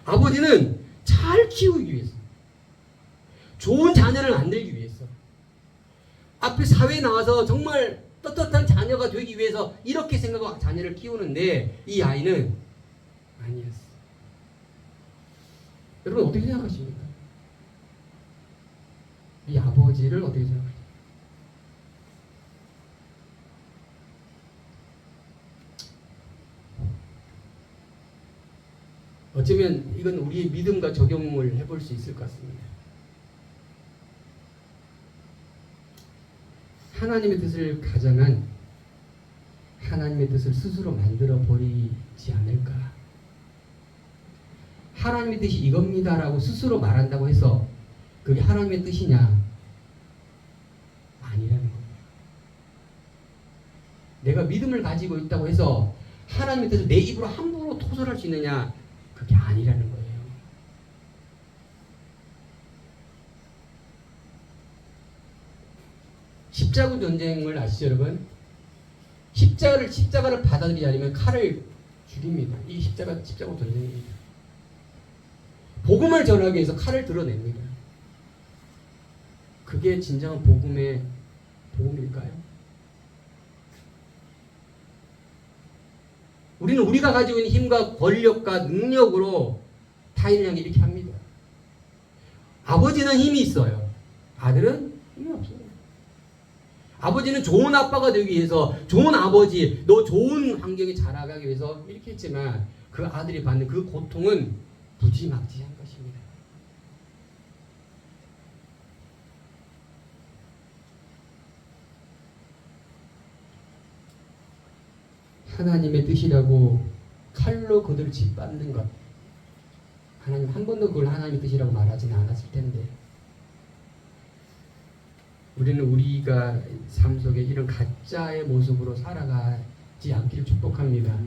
아버지는 잘 키우기 위해서, 좋은 자녀를 만들기 위해서, 앞에 사회에 나와서 정말 떳떳한 자녀가 되기 위해서 이렇게 생각하고 자녀를 키우는데 이 아이는 아니었어. 여러분 어떻게 생각하십니까? 이 아버지를 어떻게 생각하십니까? 어쩌면 이건 우리의 믿음과 적용을 해볼 수 있을 것 같습니다. 하나님의 뜻을 가정한 하나님의 뜻을 스스로 만들어 버리지 않을까? 하나님의 뜻이 이겁니다라고 스스로 말한다고 해서 그게 하나님의 뜻이냐? 아니라는 겁니다. 내가 믿음을 가지고 있다고 해서 하나님의 뜻을 내 입으로 함부로 토설할 수 있느냐? 그게 아니라는 거예요. 십자군 전쟁을 아시죠, 여러분? 십자가를 받아들이지 않으면 칼을 죽입니다. 이 십자군 전쟁입니다. 복음을 전하기 위해서 칼을 드러냅니다. 그게 진정한 복음일까요? 우리는 우리가 가지고 있는 힘과 권력과 능력으로 타인을 향해 이렇게 합니다. 아버지는 힘이 있어요. 아들은 힘이 없어요. 아버지는 좋은 아빠가 되기 위해서, 좋은 아버지, 너 좋은 환경에 자라가기 위해서 이렇게 했지만 그 아들이 받는 그 고통은 무지막지한 것입니다. 하나님의 뜻이라고 칼로 그들을 짓밟는 것, 하나님 한 번도 그걸 하나님의 뜻이라고 말하지는 않았을 텐데, 우리는 우리가 삶 속에 이런 가짜의 모습으로 살아가지 않기를 축복합니다.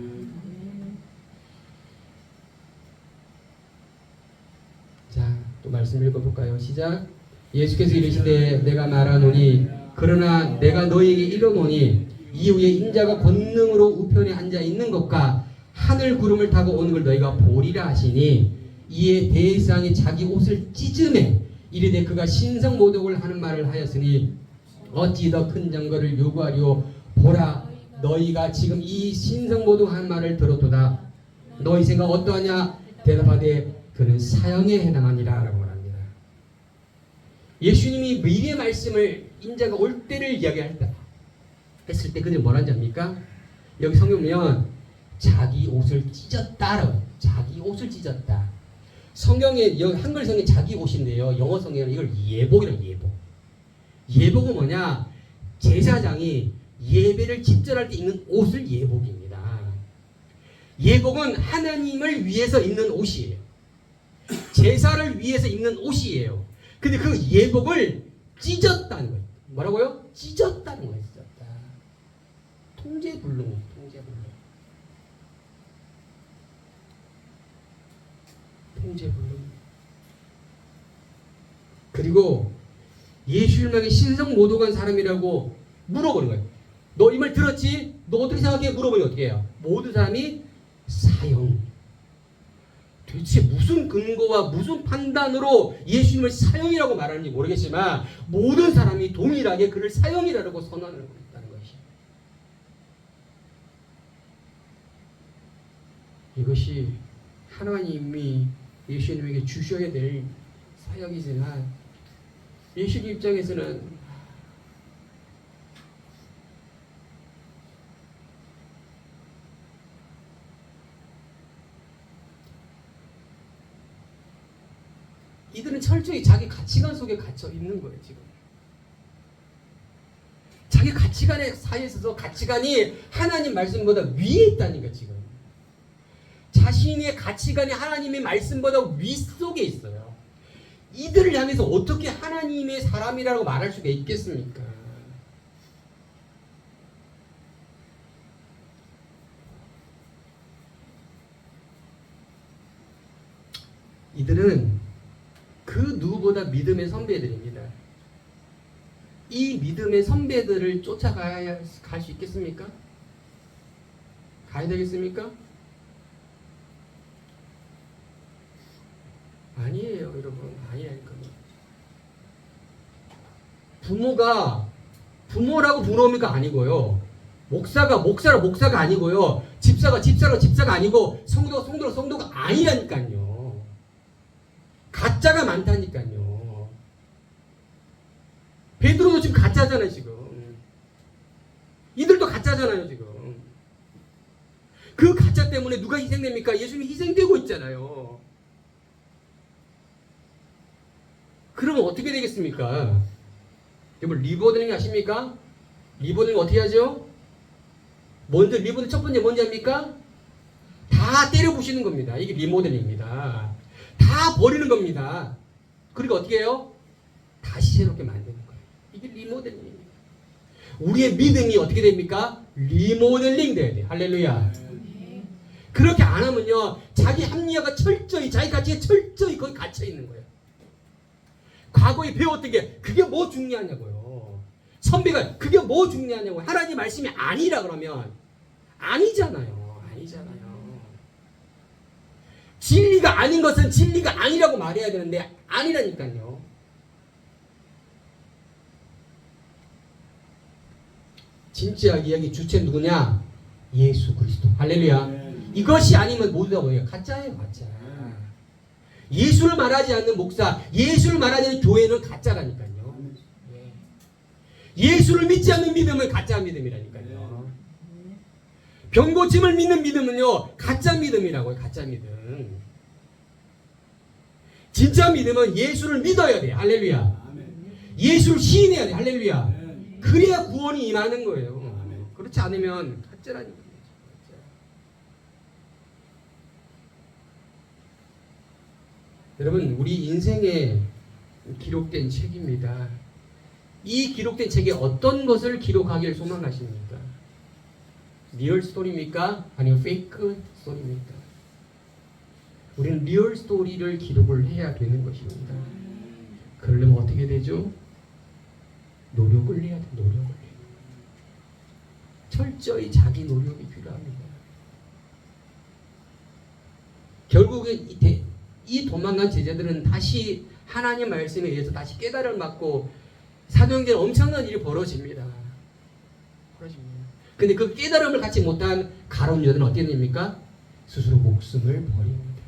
또 말씀 읽어볼까요? 시작. 예수께서 이르시되 내가 말하노니 그러나 내가 너희에게 이르노니 이후에 인자가 권능으로 우편에 앉아 있는 것과 하늘 구름을 타고 오는 걸 너희가 보리라 하시니 이에 대제사장이 자기 옷을 찢으매 이르되 그가 신성모독을 하는 말을 하였으니 어찌 더 큰 증거를 요구하리오. 보라 너희가 지금 이 신성모독한 말을 들었도다. 너희 생각 어떠하냐? 대답하되 그는 사형에 해당하니라 라고 말합니다. 예수님이 미래의 말씀을 인자가 올 때를 이야기할 때 했을 때 그들이 뭐라는지 압니까? 여기 성경 보면 자기 옷을 찢었다라고. 자기 옷을 찢었다. 성경에 여기 한글 성경에 자기 옷인데요. 영어 성경에는 이걸 예복이라고. 예복. 예복은 뭐냐? 제사장이 예배를 집전할 때 입는 옷을 예복입니다. 예복은 하나님을 위해서 입는 옷이에요. 제사를 위해서 입는 옷이에요. 근데 그 예복을 찢었다는 거예요. 뭐라고요? 찢었다는 거예요. 찢었다. 통제불능. 그리고 예수님에게 신성모독한 사람이라고 물어보는 거예요. 너 이 말 들었지? 너 어떻게 생각해? 물어보니 어떻게 해요? 모든 사람이 사형. 도대체 무슨 근거와 무슨 판단으로 예수님을 사형이라고 말하는지 모르겠지만 모든 사람이 동일하게 그를 사형이라고 선언하는 있다는 것이에요. 이것이 하나님이 예수님에게 주셔야 될 사역이지만 예수님 입장에서는 이들은 철저히 자기 가치관 속에 갇혀 있는 거예요. 지금 자기 가치관에 사이에 있어서 가치관이 하나님 말씀보다 위에 있다니까. 지금 자신의 가치관이 하나님의 말씀보다 윗속에 있어요. 이들을 향해서 어떻게 하나님의 사람이라고 말할 수가 있겠습니까? 이들은 그 누구보다 믿음의 선배들입니다. 이 믿음의 선배들을 쫓아가야 갈 수 있겠습니까? 가야 되겠습니까? 아니에요, 여러분. 아니라니까요. 부모가 부모라고 부모니까 아니고요. 목사가 아니고요. 집사가 아니고 성도가 아니라니까요. 가짜가 많다니까요. 베드로도 지금 가짜잖아요, 지금. 이들도 가짜잖아요, 지금. 그 가짜 때문에 누가 희생됩니까? 예수님이 희생되고 있잖아요. 그러면 어떻게 되겠습니까? 여러분 리모델링 아십니까? 리모델링 어떻게 하죠? 먼저 리모델링 첫 번째 뭔지 압니까? 다 때려 부시는 겁니다. 이게 리모델링입니다. 다 버리는 겁니다. 그리고 어떻게 해요? 다시 새롭게 만드는 거예요. 이게 리모델링입니다. 우리의 믿음이 어떻게 됩니까? 리모델링 돼야 돼요. 할렐루야. 그렇게 안 하면요, 자기 합리화가 철저히, 자기 가치에 철저히 거기 갇혀 있는 거예요. 과거에 배웠던 게 그게 뭐 중요하냐고요. 선배가 그게 뭐 중요하냐고요. 하나님 말씀이 아니라 그러면 아니잖아요. 진리가 아닌 것은 진리가 아니라고 말해야 되는데 아니라니까요. 진짜 이야기 주체 누구냐? 예수 그리스도. 할렐루야. 이것이 아니면 모두 다 뭐예요? 가짜예요, 가짜. 예수를 말하지 않는 목사, 예수를 말하지 않는 교회는 가짜라니까요. 예수를 믿지 않는 믿음은 가짜 믿음이라니까요. 병고침을 믿는 믿음은요, 가짜 믿음이라고요. 가짜 믿음. 진짜 믿음은 예수를 믿어야 돼. 할렐루야. 예수를 시인해야 돼. 할렐루야. 그래야 구원이 임하는 거예요. 그렇지 않으면 가짜라니까요. 여러분, 우리 인생에 기록된 책입니다. 이 기록된 책에 어떤 것을 기록하기를 소망하십니까? 리얼 스토리입니까? 아니면 페이크 스토리입니까? 우리는 리얼 스토리를 기록을 해야 되는 것입니다. 그러려면 어떻게 되죠? 노력을 해야 돼. 노력을 해요. 철저히 자기 노력이 필요합니다. 결국에 이 도망간 제자들은 다시 하나님 말씀에 의해서 다시 깨달음을 받고 사도행전에 엄청난 일이 벌어집니다. 근데 그 깨달음을 갖지 못한 가룟 유다는 어떻게 됩니까? 스스로 목숨을 버립니다.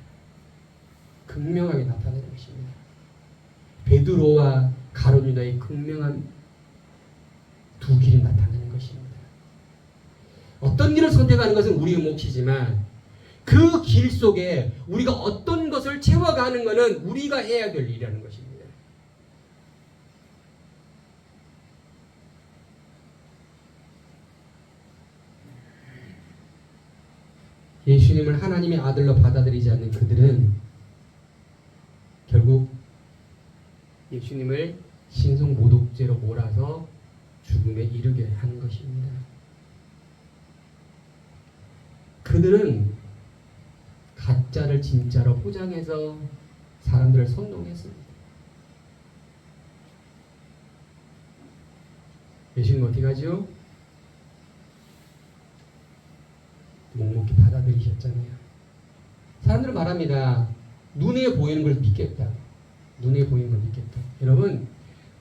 극명하게 나타나는 것입니다. 베드로와 가룟 유다의 극명한 두 길이 나타나는 것입니다. 어떤 길을 선택하는 것은 우리의 몫이지만 그 길 속에 우리가 어떤 것을 채워가는 것은 우리가 해야 될 일이라는 것입니다. 예수님을 하나님의 아들로 받아들이지 않는 그들은 결국 예수님을 신성 모독죄로 몰아서 죽음에 이르게 하는 것입니다. 그들은 가짜를 진짜로 포장해서 사람들을 선동했습니다. 예수님 어떻게 하죠? 묵묵히 받아들이셨잖아요. 사람들은 말합니다. 눈에 보이는 걸 믿겠다. 눈에 보이는 걸 믿겠다. 여러분,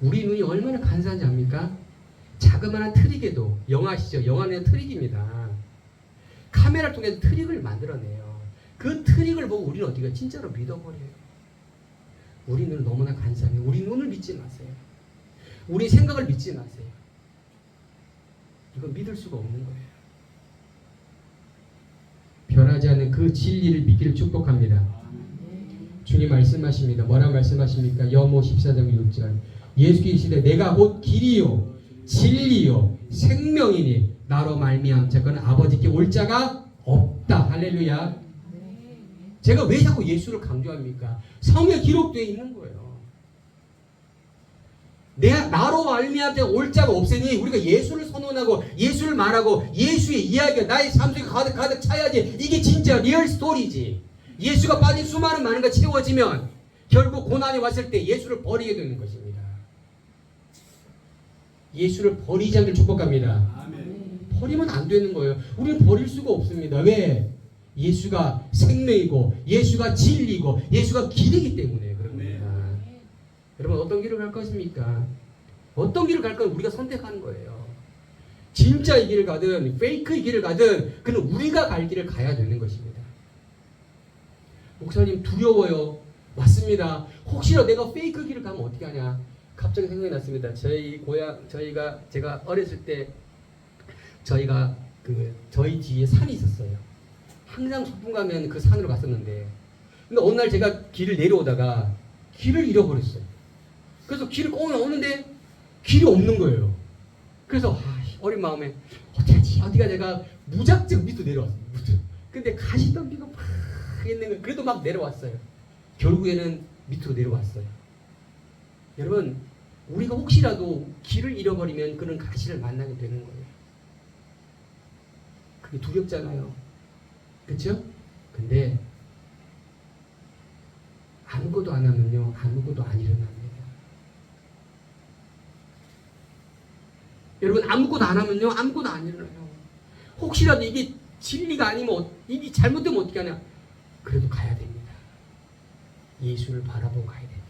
우리 눈이 얼마나 간사한지 압니까? 자그마한 트릭에도, 영화 아시죠? 영화는 트릭입니다. 카메라를 통해서 트릭을 만들어내요. 그 트릭을 보고 우리는 어디가 진짜로 믿어버려요. 우리 눈은 너무나 간사해요. 우리 눈을 믿지 마세요. 우리 생각을 믿지 마세요. 이건 믿을 수가 없는 거예요. 변하지 않는 그 진리를 믿기를 축복합니다. 주님 말씀하십니다. 뭐라 말씀하십니까? 여모 14장 6절 예수께서 이르시되 내가 곧 길이요 진리요 생명이니 나로 말미암 자거는 아버지께 올 자가 없다. 할렐루야. 제가 왜 자꾸 예수를 강조합니까? 성에 기록되어 있는 거예요. 나로 말미암아 올 자가 없으니 우리가 예수를 선언하고 예수를 말하고 예수의 이야기가 나의 삶 속에 가득 차야지. 이게 진짜 리얼 스토리지. 예수가 빠진 수많은 많은 거 채워지면 결국 고난이 왔을 때 예수를 버리게 되는 것입니다. 예수를 버리지 않기를 축복합니다. 아멘. 버리면 안 되는 거예요. 우리는 버릴 수가 없습니다. 왜? 예수가 생명이고 예수가 진리고 예수가 길이기 때문에 그런 겁니다. 여러분 어떤 길을 갈 것입니까? 어떤 길을 갈 건 우리가 선택하는 거예요. 진짜의 길을 가든 페이크의 길을 가든 그는 우리가 갈 길을 가야 되는 것입니다. 목사님 두려워요. 맞습니다. 혹시나 내가 페이크 길을 가면 어떻게 하냐? 갑자기 생각이 났습니다. 제가 어렸을 때 저희 뒤에 산이 있었어요. 항상 소풍 가면 그 산으로 갔었는데 근데 어느 날 제가 길을 내려오다가 길을 잃어버렸어요. 그래서 길을 꼭 나오는데 길이 없는 거예요. 그래서 어린 마음에 어떡하지? 어디가 내가 무작정 밑으로 내려왔어요. 근데 가시덤비가 막 있는 거예요. 그래도 막 내려왔어요. 결국에는 밑으로 내려왔어요. 여러분 우리가 혹시라도 길을 잃어버리면 그런 가시를 만나게 되는 거예요. 그게 두렵잖아요. 그렇죠? 근데 아무것도 안 하면요 아무것도 안 일어납니다. 여러분 아무것도 안 하면요 아무것도 안 일어나요. 혹시라도 이게 진리가 아니면 이게 잘못되면 어떻게 하냐? 그래도 가야 됩니다. 예수를 바라보고 가야 됩니다.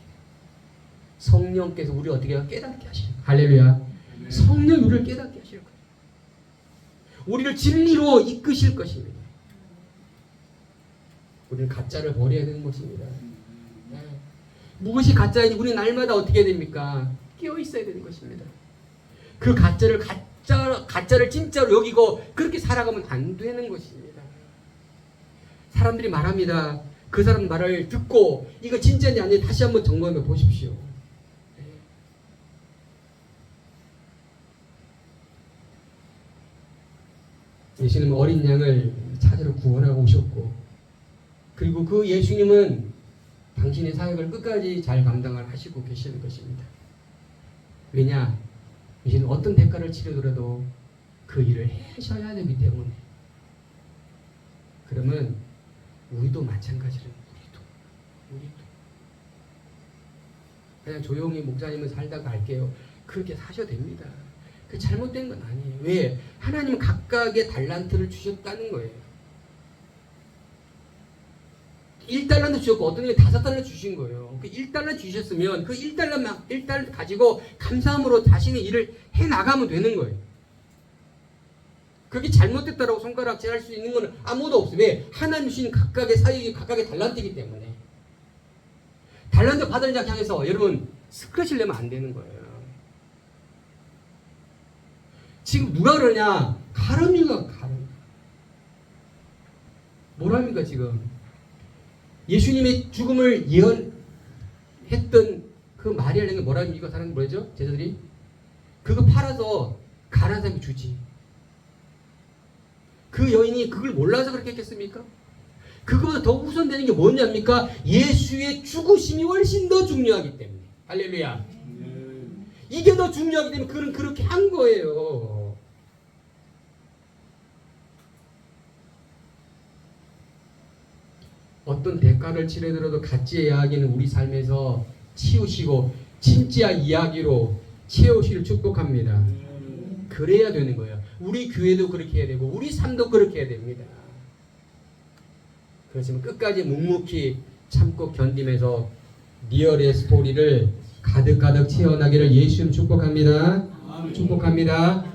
성령께서 우리 어떻게 깨닫게 하실 거예요. 할렐루야. 성령 우리를 깨닫게 하실 거예요. 우리를 진리로 이끄실 것입니다. 우리는 가짜를 버려야 되는 것입니다. 무엇이 가짜인지 우리는 날마다 어떻게 해야 됩니까? 깨어 있어야 되는 것입니다. 그 가짜를 진짜로 여기고 그렇게 살아가면 안 되는 것입니다. 사람들이 말합니다. 그 사람 말을 듣고 이거 진짜인지 아닌지 다시 한번 점검해 보십시오. 예수님은 어린 양을 찾으러 구원하고 오셨고 그리고 그 예수님은 당신의 사역을 끝까지 잘 감당을 하시고 계시는 것입니다. 왜냐? 예수님은 어떤 대가를 치르더라도 그 일을 하셔야 되기 때문에. 그러면 우리도 마찬가지로 우리도. 그냥 조용히 목사님은 살다 갈게요. 그렇게 사셔도 됩니다. 그 잘못된 건 아니에요. 왜? 하나님은 각각의 달란트를 주셨다는 거예요. 1달란트 주셨고 어떤 게 5달란트 주신 거예요. 그 1달란트 주셨으면 그 1달란트 가지고 감사함으로 자신의 일을 해나가면 되는 거예요. 그게 잘못됐다라고 손가락질할 수 있는 건 아무도 없어요. 왜? 하나님 주신 각각의 사역이 각각의 달란트이기 때문에. 달란트 받은 자 향해서 여러분 스크래치를 내면 안 되는 거예요. 지금 누가 그러냐? 가룟유가 가룟. 뭐랍니까 지금? 예수님의 죽음을 예언했던 그 마리아에게 뭐랍니까? 사람 뭐죠? 제자들이 그거 팔아서 가난한 사람이 주지. 그 여인이 그걸 몰라서 그렇게 했겠습니까? 그거보다 더 우선되는 게 뭐냐입니까? 예수의 죽으심이 훨씬 더 중요하기 때문에. 할렐루야. 이게 더 중요하기 때문에 그는 그렇게 한 거예요. 어떤 대가를 치르더라도 가짜의 이야기는 우리 삶에서 치우시고 진짜 이야기로 채우시를 축복합니다. 그래야 되는 거예요. 우리 교회도 그렇게 해야 되고 우리 삶도 그렇게 해야 됩니다. 그렇지만 끝까지 묵묵히 참고 견디면서 리얼의 스토리를 가득 채워나기를 예수님 축복합니다. 축복합니다.